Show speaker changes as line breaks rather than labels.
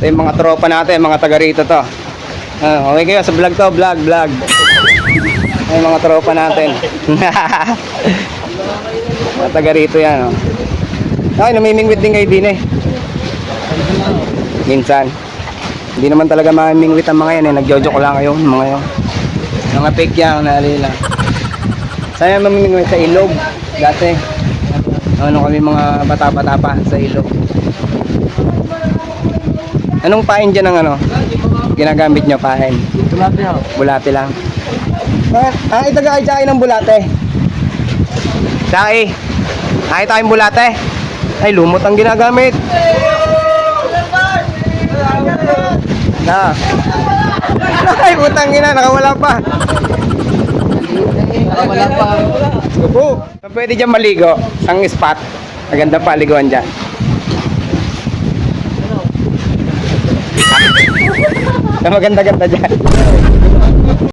Ito yung mga tropa natin, mga taga rito to. Okay kayo sa vlog to, vlog. Ay, mga tropa natin. Mga taga rito yan, oh. Ay, namimingwit din kayo din eh. Minsan. Hindi naman talaga mamimingwit ang mga yan eh. Nagjojoke lang kayo, mga yan. Mga fake yan, naalala. Saan mamimingwit? Sa ilog. Dati. Ano kami mga bata-bata pa sa ilog. Anong pain dyan ang ano? Ginagamit nyo pain?
Bulate ho.
Bulate lang. Ito kayo tsaka ng bulate. Tsaka ay tayong bulate. Ay lumot ang ginagamit. Na. Ay putang ina, nakawala pa.
Wala pa.
Opo. Pwede dyan maligo. Ang spot. Maganda pa liguan dyan. Maganda-ganda dyan.